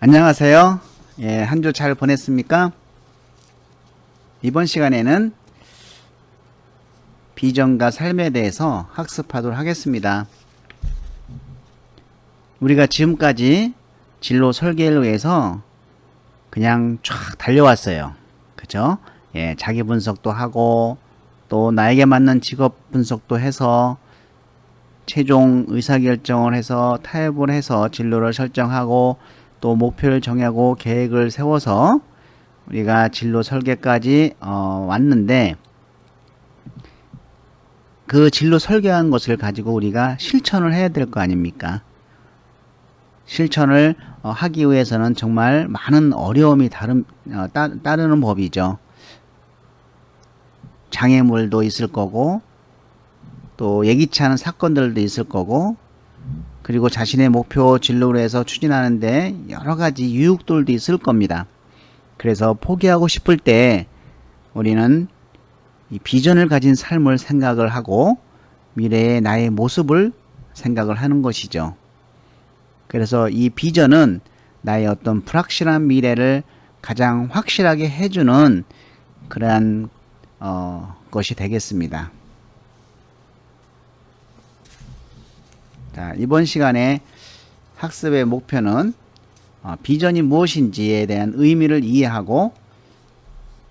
안녕하세요. 예, 한 주 잘 보냈습니까? 이번 시간에는 비전과 삶에 대해서 학습하도록 하겠습니다. 우리가 지금까지 진로 설계를 위해서 그냥 쫙 달려왔어요. 그죠? 예, 자기 분석도 하고 또 나에게 맞는 직업 분석도 해서 최종 의사결정을 해서 타협을 해서 진로를 설정하고 또 목표를 정하고 계획을 세워서 우리가 진로 설계까지 왔는데, 그 진로 설계한 것을 가지고 우리가 실천을 해야 될 거 아닙니까? 실천을 하기 위해서는 정말 많은 어려움이 따르는 법이죠. 장애물도 있을 거고 또 예기치 않은 사건들도 있을 거고, 그리고 자신의 목표 진로로 해서 추진하는데 여러 가지 유혹들도 있을 겁니다. 그래서 포기하고 싶을 때 우리는 이 비전을 가진 삶을 생각을 하고 미래의 나의 모습을 생각을 하는 것이죠. 그래서 이 비전은 나의 어떤 불확실한 미래를 가장 확실하게 해주는 그러한 것이 되겠습니다. 자, 이번 시간에 학습의 목표는 비전이 무엇인지에 대한 의미를 이해하고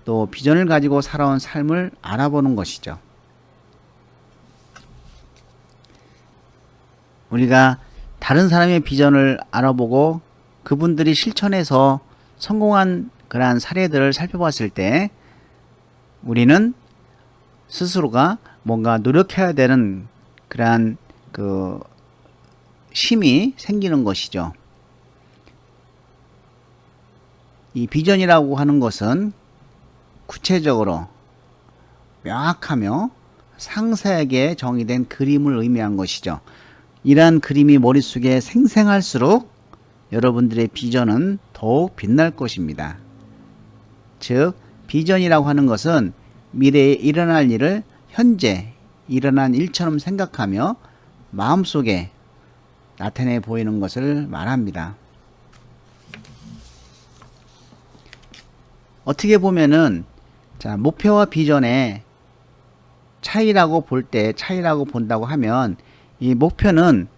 또 비전을 가지고 살아온 삶을 알아보는 것이죠. 우리가 다른 사람의 비전을 알아보고 그분들이 실천해서 성공한 그러한 사례들을 살펴봤을 때 우리는 스스로가 뭔가 노력해야 되는 그러한 힘이 생기는 것이죠. 이 비전이라고 하는 것은 구체적으로 명확하며 상세하게 정의된 그림을 의미한 것이죠. 이러한 그림이 머릿속에 생생할수록 여러분들의 비전은 더욱 빛날 것입니다. 즉, 비전이라고 하는 것은 미래에 일어날 일을 현재 일어난 일처럼 생각하며 마음속에 나타내 보이는 것을 말합니다. 어떻게 보면은 목표와 비전의 차이라고 본다고 하면, 이 목표는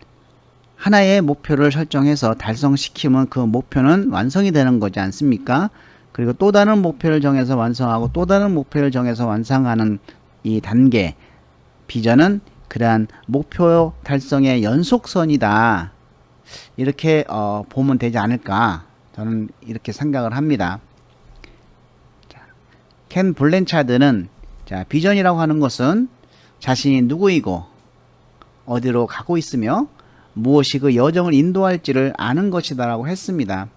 하나의 목표를 설정해서 달성시키면 그 목표는 완성이 되는 거지 않습니까? 그리고 또 다른 목표를 정해서 완성하고 또 다른 목표를 정해서 완성하는 이 단계, 비전은 그러한 목표 달성의 연속선이다, 이렇게 보면 되지 않을까, 저는 이렇게 생각을 합니다. 켄 블랜차드는 비전이라고 하는 것은 자신이 누구이고 어디로 가고 있으며 무엇이 그 여정을 인도할지를 아는 것이다 라고 했습니다.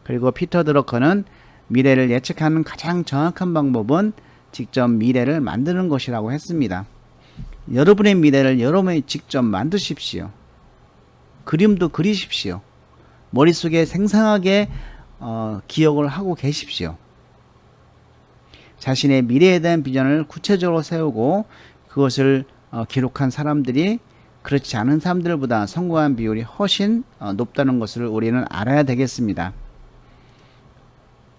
그리고 피터 드러커는 미래를 예측하는 가장 정확한 방법은 직접 미래를 만드는 것이라고 했습니다. 여러분의 미래를 여러분이 직접 만드십시오. 그림도 그리십시오. 머릿속에 생생하게 기억을 하고 계십시오. 자신의 미래에 대한 비전을 구체적으로 세우고 그것을 기록한 사람들이 그렇지 않은 사람들보다 성공한 비율이 훨씬 높다는 것을 우리는 알아야 되겠습니다.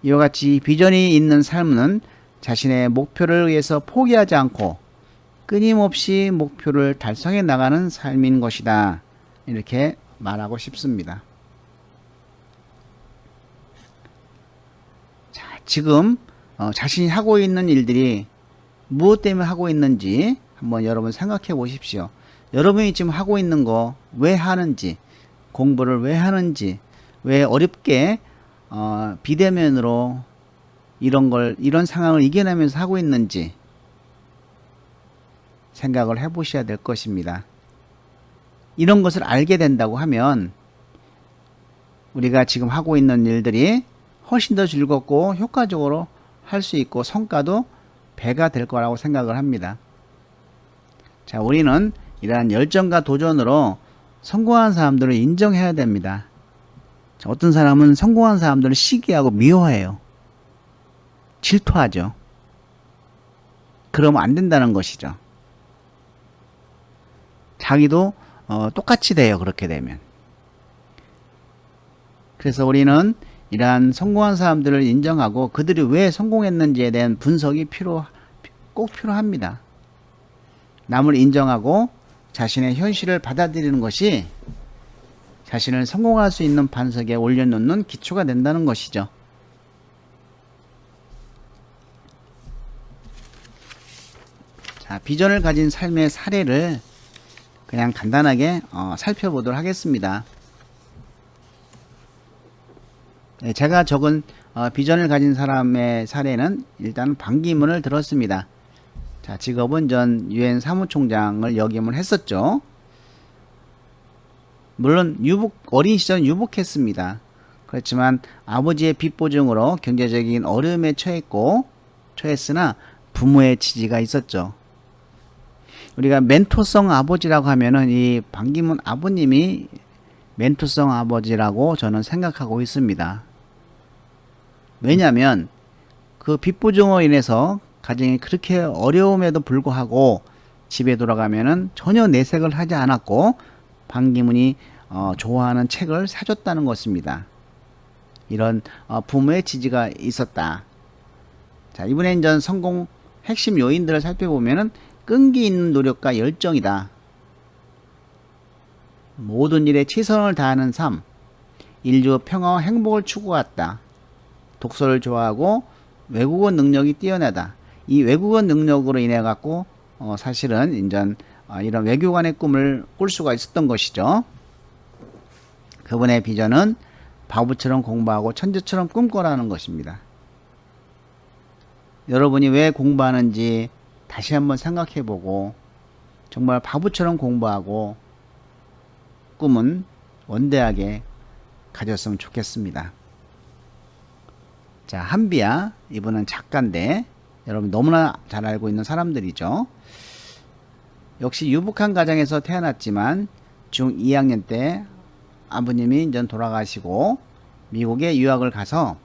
이와 같이 비전이 있는 삶은 자신의 목표를 위해서 포기하지 않고 끊임없이 목표를 달성해 나가는 삶인 것이다, 이렇게 말하고 싶습니다. 자, 지금 자신이 하고 있는 일들이 무엇 때문에 하고 있는지 한번 여러분 생각해 보십시오. 여러분이 지금 하고 있는 거 왜 하는지, 공부를 왜 하는지, 왜 어렵게 비대면으로 이런 상황을 이겨내면서 하고 있는지 생각을 해 보셔야 될 것입니다. 이런 것을 알게 된다고 하면 우리가 지금 하고 있는 일들이 훨씬 더 즐겁고 효과적으로 할 수 있고 성과도 배가 될 거라고 생각을 합니다. 자, 우리는 이러한 열정과 도전으로 성공한 사람들을 인정해야 됩니다. 자, 어떤 사람은 성공한 사람들을 시기하고 미워해요. 질투하죠. 그러면 안 된다는 것이죠. 자기도 똑같이 돼요. 그렇게 되면. 그래서 우리는 이러한 성공한 사람들을 인정하고 그들이 왜 성공했는지에 대한 분석이 꼭 필요합니다. 남을 인정하고 자신의 현실을 받아들이는 것이 자신을 성공할 수 있는 반석에 올려놓는 기초가 된다는 것이죠. 자, 비전을 가진 삶의 사례를 그냥 간단하게 살펴보도록 하겠습니다. 네, 제가 적은 비전을 가진 사람의 사례는 일단 반기문을 들었습니다. 자, 직업은 전 유엔 사무총장을 역임을 했었죠. 물론 어린 시절은 유복했습니다. 그렇지만 아버지의 빚 보증으로 경제적인 어려움에 처했으나 부모의 지지가 있었죠. 우리가 멘토성 아버지라고 하면은 이 반기문 아버님이 멘토성 아버지라고 저는 생각하고 있습니다. 왜냐하면 그 빚 보증으로 인해서 가정이 그렇게 어려움에도 불구하고 집에 돌아가면은 전혀 내색을 하지 않았고 반기문이 좋아하는 책을 사줬다는 것입니다. 이런 부모의 지지가 있었다. 자, 이번엔 전 성공 핵심 요인들을 살펴보면은 끈기 있는 노력과 열정이다. 모든 일에 최선을 다하는 삶, 인류 평화와 행복을 추구했다. 독서를 좋아하고 외국어 능력이 뛰어나다. 이 외국어 능력으로 인해 갖고 사실은 인전 이런 외교관의 꿈을 꿀 수가 있었던 것이죠. 그분의 비전은 바보처럼 공부하고 천재처럼 꿈꿔라는 것입니다. 여러분이 왜 공부하는지 다시 한번 생각해보고 정말 바보처럼 공부하고 꿈은 원대하게 가졌으면 좋겠습니다. 자, 한비야, 이분은 작가인데 여러분 너무나 잘 알고 있는 사람들이죠. 역시 유복한 가정에서 태어났지만 중 2학년 때 아버님이 이제 돌아가시고 미국에 유학을 가서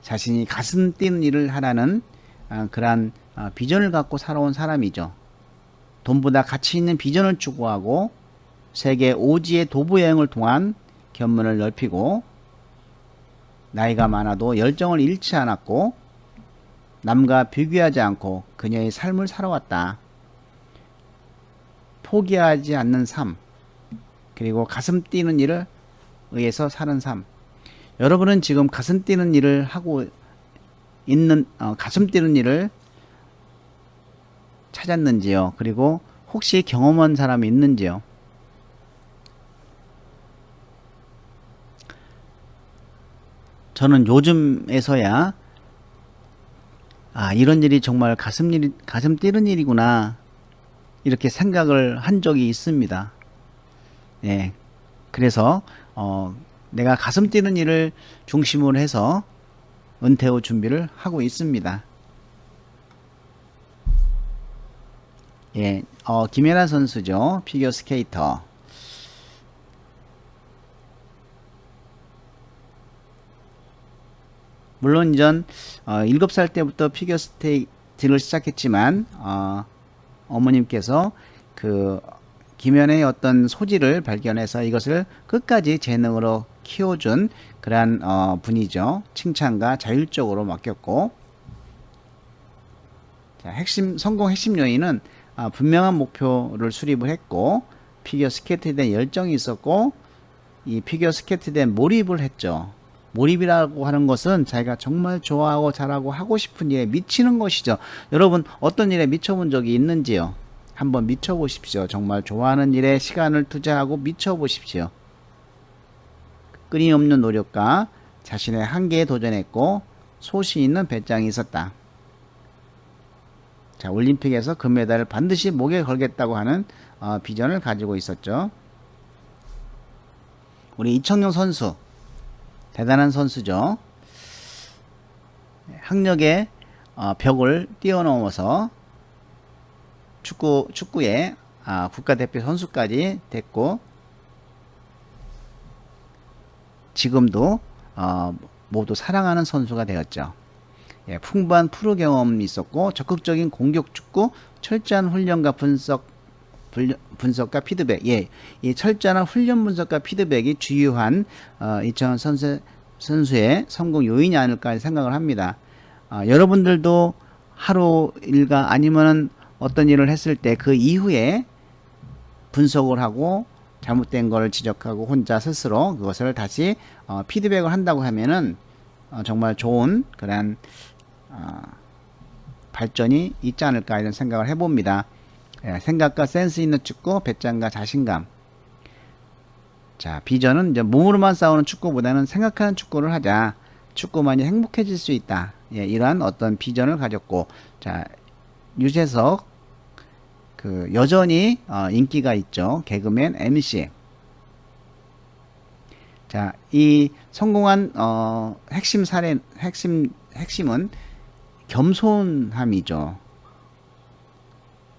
자신이 가슴 뛰는 일을 하라는 그러한 비전을 갖고 살아온 사람이죠. 돈보다 가치 있는 비전을 추구하고 세계 5지의 도보 여행을 통한 견문을 넓히고 나이가 많아도 열정을 잃지 않았고 남과 비교하지 않고 그녀의 삶을 살아왔다. 포기하지 않는 삶, 그리고 가슴 뛰는 일을 의해서 사는 삶. 여러분은 지금 가슴 뛰는 일을 하고 있는 가슴 뛰는 일을 찾았는지요? 그리고 혹시 경험한 사람이 있는지요? 저는 요즘에서야 이런 일이 정말 가슴 뛰는 일이구나 이렇게 생각을 한 적이 있습니다. 예, 그래서 내가 가슴 뛰는 일을 중심으로 해서 은퇴 후 준비를 하고 있습니다. 예, 김연아 선수죠. 피겨 스케이터. 물론 전 7살 때부터 피겨 스케이트를 시작했지만 어머님께서 그 김연의 어떤 소질을 발견해서 이것을 끝까지 재능으로 키워준 그러한 분이죠. 칭찬과 자율적으로 맡겼고, 자, 성공 핵심 요인은 분명한 목표를 수립을 했고 피겨 스케이트에 대한 열정이 있었고 이 피겨 스케이트에 대한 몰입을 했죠. 몰입이라고 하는 것은 자기가 정말 좋아하고 잘하고 하고 싶은 일에 미치는 것이죠. 여러분 어떤 일에 미쳐본 적이 있는지요? 한번 미쳐보십시오. 정말 좋아하는 일에 시간을 투자하고 미쳐보십시오. 끊임없는 노력과 자신의 한계에 도전했고 소신 있는 배짱이 있었다. 자, 올림픽에서 금메달을 반드시 목에 걸겠다고 하는 비전을 가지고 있었죠. 우리 이청용 선수 대단한 선수죠. 학력의 벽을 뛰어넘어서 축구의 국가대표 선수까지 됐고 지금도 모두 사랑하는 선수가 되었죠. 예, 풍부한 프로 경험이 있었고 적극적인 공격 축구, 철저한 훈련과 분석과 피드백. 예, 이 철저한 훈련 분석과 피드백이 주요한 이창훈 선수의 성공 요인이 아닐까 생각을 합니다. 여러분들도 하루 일과 아니면은 어떤 일을 했을 때 그 이후에 분석을 하고 잘못된 걸 지적하고 혼자 스스로 그것을 다시 피드백을 한다고 하면은 정말 좋은 그런 발전이 있지 않을까 이런 생각을 해봅니다. 예, 생각과 센스 있는 축구, 배짱과 자신감. 자, 비전은 이제 몸으로만 싸우는 축구보다는 생각하는 축구를 하자. 축구만이 행복해질 수 있다. 예, 이러한 어떤 비전을 가졌고, 자, 유재석 그 여전히 인기가 있죠. 개그맨 MC. 자, 이 성공한 핵심은 겸손함이죠.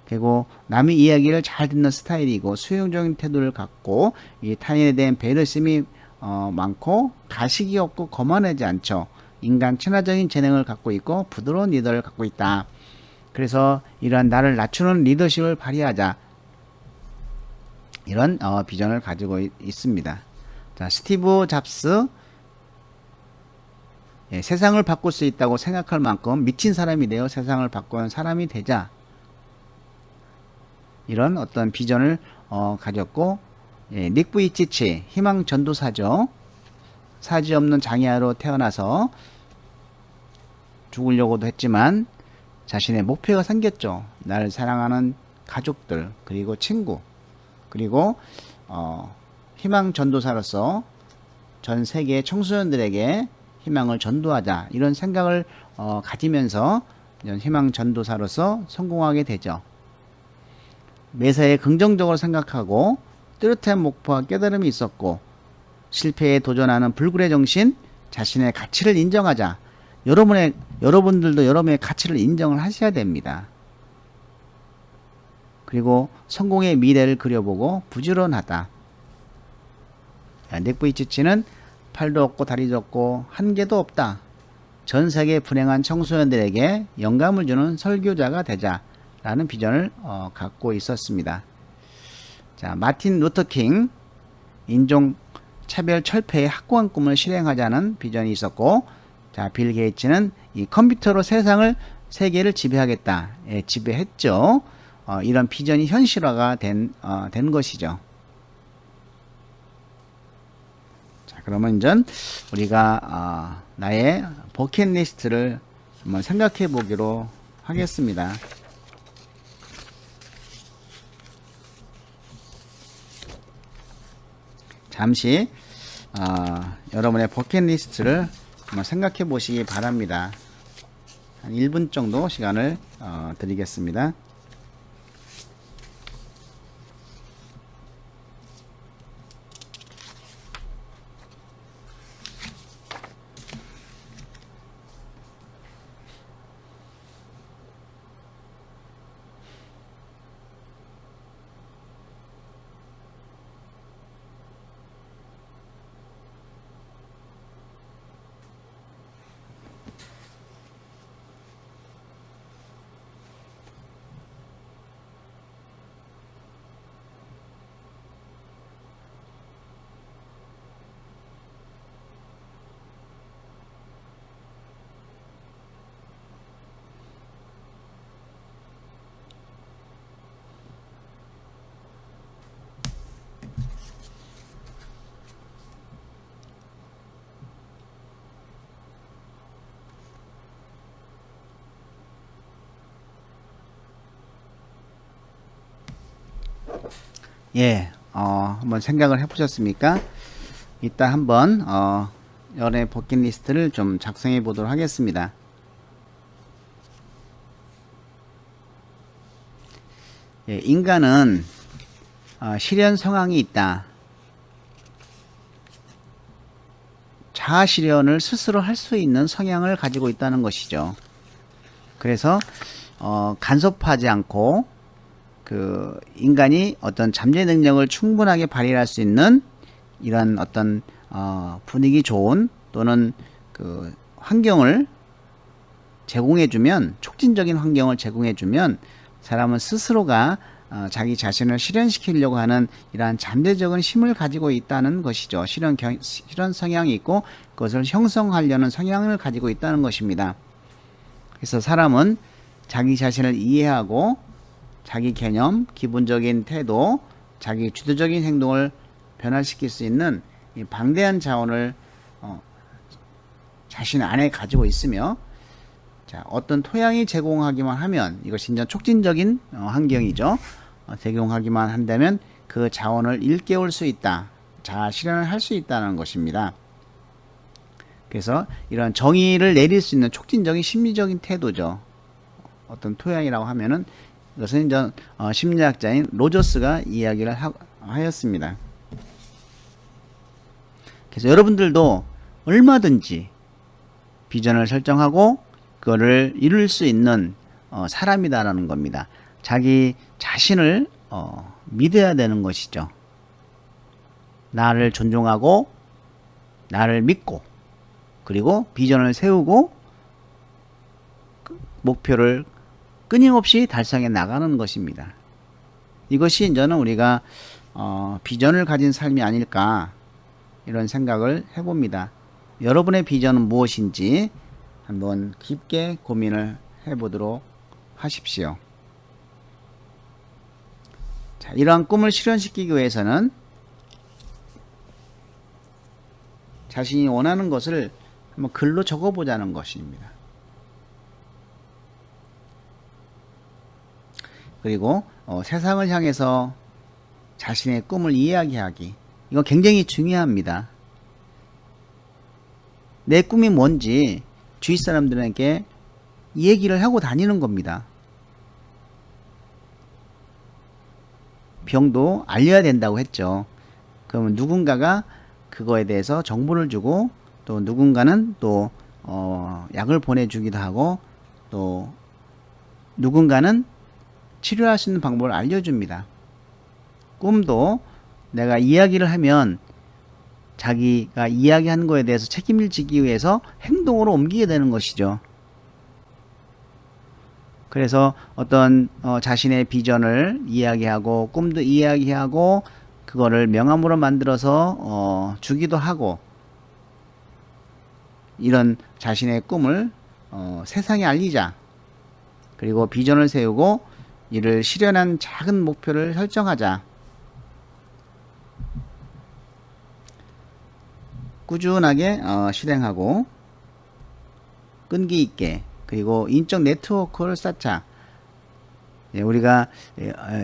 그리고 남의 이야기를 잘 듣는 스타일이고 수용적인 태도를 갖고 이 타인에 대한 배려심이 많고 가식이 없고 거만하지 않죠. 인간 친화적인 재능을 갖고 있고 부드러운 리더를 갖고 있다. 그래서 이러한 나를 낮추는 리더십을 발휘하자. 이런 비전을 가지고 있습니다. 자, 스티브 잡스. 예, 세상을 바꿀 수 있다고 생각할 만큼 미친 사람이 되어 세상을 바꾸는 사람이 되자. 이런 어떤 비전을 가졌고, 예, 닉 부이치치 희망 전도사죠. 사지 없는 장애아로 태어나서 죽으려고도 했지만 자신의 목표가 생겼죠. 나를 사랑하는 가족들 그리고 친구 그리고 희망 전도사로서 전 세계 청소년들에게 희망을 전도하자 이런 생각을 가지면서 희망 전도사로서 성공하게 되죠. 매사에 긍정적으로 생각하고 뚜렷한 목표와 깨달음이 있었고 실패에 도전하는 불굴의 정신, 자신의 가치를 인정하자. 여러분들도 여러분의 가치를 인정을 하셔야 됩니다. 그리고 성공의 미래를 그려보고 부지런하다. 닉 부이치치는 팔도 없고 다리도 없고 한계도 없다. 전 세계 불행한 청소년들에게 영감을 주는 설교자가 되자. 라는 비전을 갖고 있었습니다. 자, 마틴 루터킹 인종 차별 철폐의 확고한 꿈을 실행하자는 비전이 있었고, 자, 빌 게이츠는 이 컴퓨터로 세계를 지배하겠다. 예, 지배했죠. 이런 비전이 현실화가 된 것이죠. 자, 그러면 이제 우리가 나의 버킷리스트를 한번 생각해 보기로 하겠습니다. 잠시 여러분의 버킷리스트를 한번 생각해 보시기 바랍니다. 한 1분 정도 시간을 드리겠습니다. 예, 한번 생각을 해보셨습니까? 이따 한번 연애 버킷리스트를 좀 작성해 보도록 하겠습니다. 예, 인간은 실현 성향이 있다. 자아 실현을 스스로 할 수 있는 성향을 가지고 있다는 것이죠. 그래서 간섭하지 않고 그 인간이 어떤 잠재 능력을 충분하게 발휘할 수 있는 이런 어떤 분위기 좋은 또는 그 환경을 제공해주면 촉진적인 환경을 제공해주면 사람은 스스로가 자기 자신을 실현시키려고 하는 이러한 잠재적인 힘을 가지고 있다는 것이죠. 실현 성향이 있고 그것을 형성하려는 성향을 가지고 있다는 것입니다. 그래서 사람은 자기 자신을 이해하고 자기 개념, 기본적인 태도, 자기 주도적인 행동을 변화시킬 수 있는 이 방대한 자원을 자신 안에 가지고 있으며, 자, 어떤 토양이 제공하기만 하면, 이것이 이제 촉진적인 환경이죠. 제공하기만 한다면 그 자원을 일깨울 수 있다. 자아 실현을 할 수 있다는 것입니다. 그래서 이런 정의를 내릴 수 있는 촉진적인 심리적인 태도죠. 어떤 토양이라고 하면은 이것은 이제 심리학자인 로저스가 이야기를 하였습니다. 그래서 여러분들도 얼마든지 비전을 설정하고 그거를 이룰 수 있는 사람이다라는 겁니다. 자기 자신을 믿어야 되는 것이죠. 나를 존중하고 나를 믿고 그리고 비전을 세우고 목표를 끊임없이 달성해 나가는 것입니다. 이것이 저는 우리가 비전을 가진 삶이 아닐까 이런 생각을 해봅니다. 여러분의 비전은 무엇인지 한번 깊게 고민을 해보도록 하십시오. 자, 이러한 꿈을 실현시키기 위해서는 자신이 원하는 것을 한번 글로 적어보자는 것입니다. 그리고 세상을 향해서 자신의 꿈을 이야기하기, 이거 굉장히 중요합니다. 내 꿈이 뭔지 주위 사람들에게 얘기를 하고 다니는 겁니다. 병도 알려야 된다고 했죠. 그러면 누군가가 그거에 대해서 정보를 주고 또 누군가는 또 약을 보내주기도 하고 또 누군가는 치료할 수 있는 방법을 알려줍니다. 꿈도 내가 이야기를 하면 자기가 이야기한 거에 대해서 책임을 지기 위해서 행동으로 옮기게 되는 것이죠. 그래서 어떤 자신의 비전을 이야기하고 꿈도 이야기하고 그거를 명함으로 만들어서 주기도 하고 이런 자신의 꿈을 세상에 알리자. 그리고 비전을 세우고 이를 실현한 작은 목표를 설정하자. 꾸준하게 실행하고 끈기 있게 그리고 인적 네트워크를 쌓자. 우리가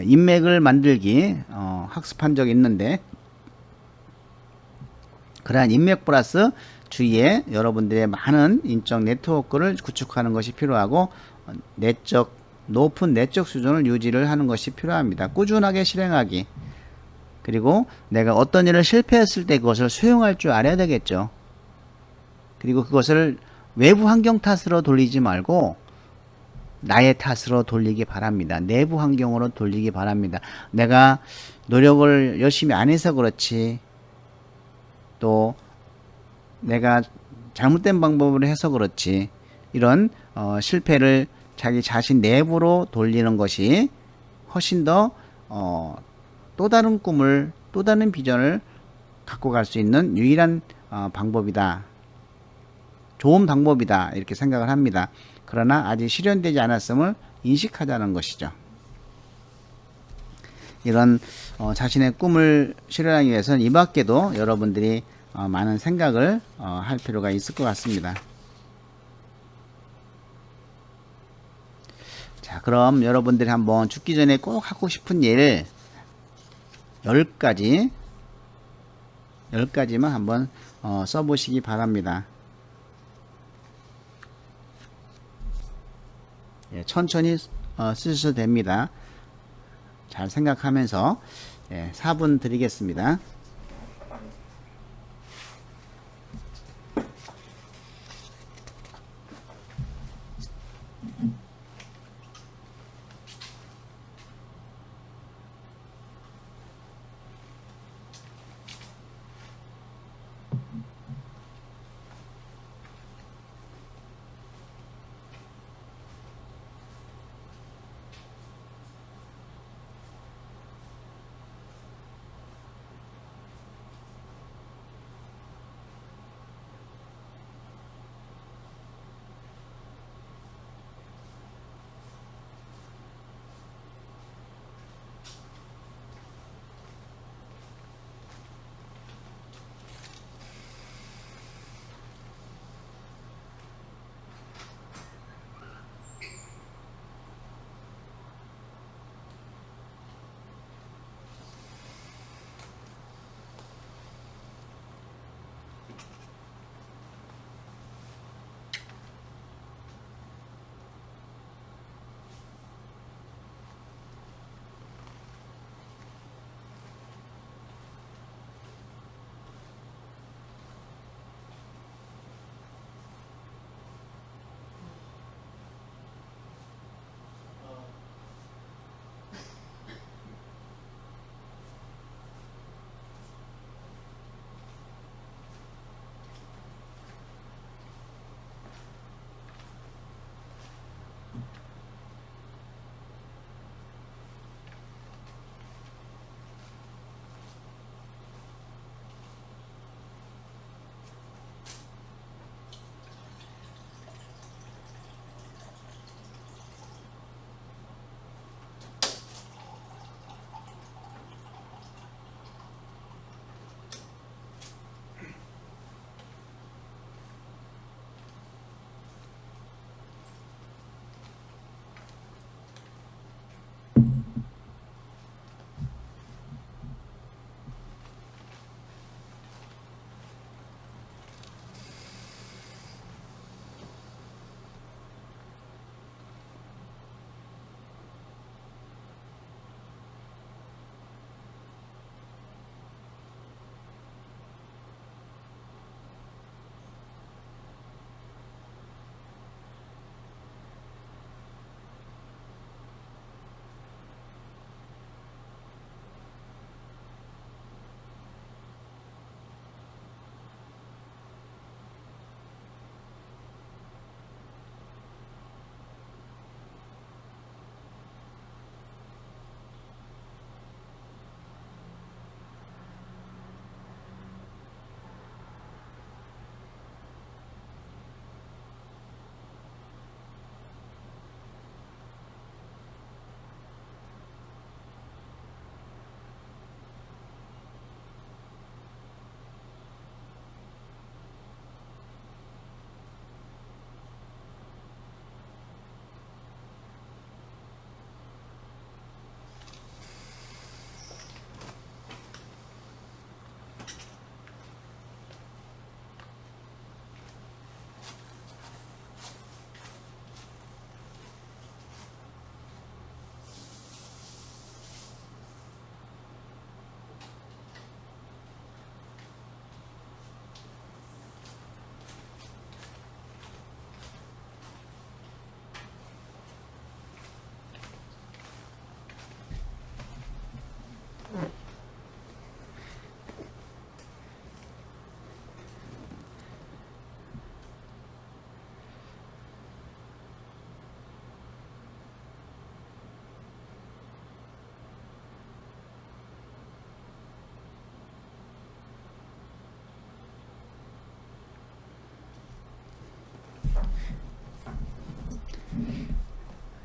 인맥을 만들기 학습한 적이 있는데 그러한 인맥 플러스 주위에 여러분들의 많은 인적 네트워크를 구축하는 것이 필요하고 높은 내적 수준을 유지를 하는 것이 필요합니다. 꾸준하게 실행하기. 그리고 내가 어떤 일을 실패했을 때 그것을 수용할 줄 알아야 되겠죠. 그리고 그것을 외부 환경 탓으로 돌리지 말고 나의 탓으로 돌리기 바랍니다. 내부 환경으로 돌리기 바랍니다. 내가 노력을 열심히 안 해서 그렇지, 또 내가 잘못된 방법으로 해서 그렇지, 이런 실패를 자기 자신 내부로 돌리는 것이 훨씬 더 또 다른 꿈을, 또 다른 비전을 갖고 갈 수 있는 유일한 방법이다. 좋은 방법이다. 이렇게 생각을 합니다. 그러나 아직 실현되지 않았음을 인식하자는 것이죠. 이런 자신의 꿈을 실현하기 위해서는 이 밖에도 여러분들이 많은 생각을 할 필요가 있을 것 같습니다. 자, 그럼 여러분들이 한번 죽기 전에 꼭 하고 싶은 일 10가지만 한번 써보시기 바랍니다. 예, 천천히 쓰셔도 됩니다. 잘 생각하면서 4분 드리겠습니다.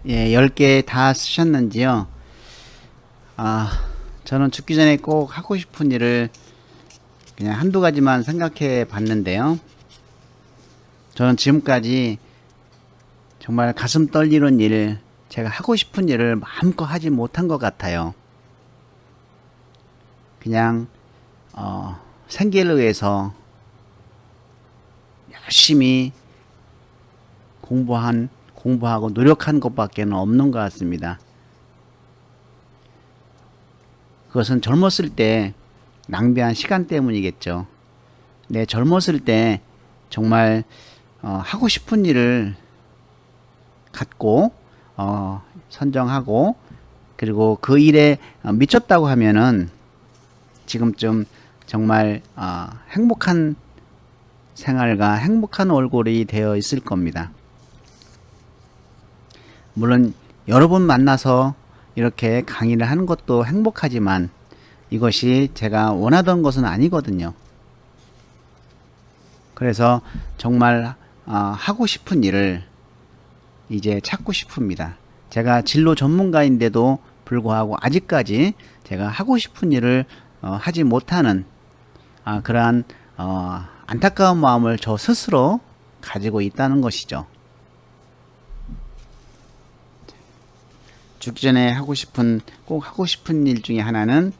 예, 10개 다 쓰셨는지요? 저는 죽기 전에 꼭 하고 싶은 일을 그냥 한두 가지만 생각해 봤는데요. 저는 지금까지 정말 가슴 떨리는 일, 제가 하고 싶은 일을 마음껏 하지 못한 것 같아요. 그냥 생계를 위해서 열심히 공부하고 노력한 것밖에 없는 것 같습니다. 그것은 젊었을 때 낭비한 시간 때문이겠죠. 내 젊었을 때 정말 하고 싶은 일을 갖고 선정하고 그리고 그 일에 미쳤다고 하면은 지금쯤 정말 행복한 생활과 행복한 얼굴이 되어 있을 겁니다. 물론 여러 번 만나서 이렇게 강의를 하는 것도 행복하지만 이것이 제가 원하던 것은 아니거든요. 그래서 정말 하고 싶은 일을 이제 찾고 싶습니다. 제가 진로 전문가인데도 불구하고 아직까지 제가 하고 싶은 일을 하지 못하는 그러한 안타까운 마음을 저 스스로 가지고 있다는 것이죠. 죽기 전에 꼭 하고 싶은 일 중에 하나는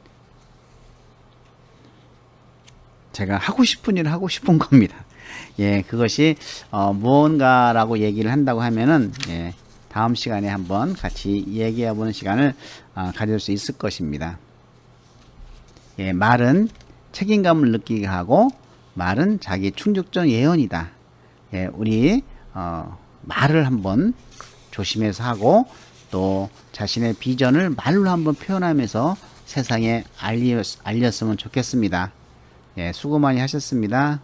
제가 하고 싶은 일을 하고 싶은 겁니다. 예, 그것이 무언가라고 얘기를 한다고 하면은 다음 시간에 한번 같이 얘기해 보는 시간을 가질 수 있을 것입니다. 예, 말은 책임감을 느끼게 하고 말은 자기 충족적 예언이다. 예, 우리 말을 한번 조심해서 하고 또 자신의 비전을 말로 한번 표현하면서 세상에 알렸으면 좋겠습니다. 예, 수고 많이 하셨습니다.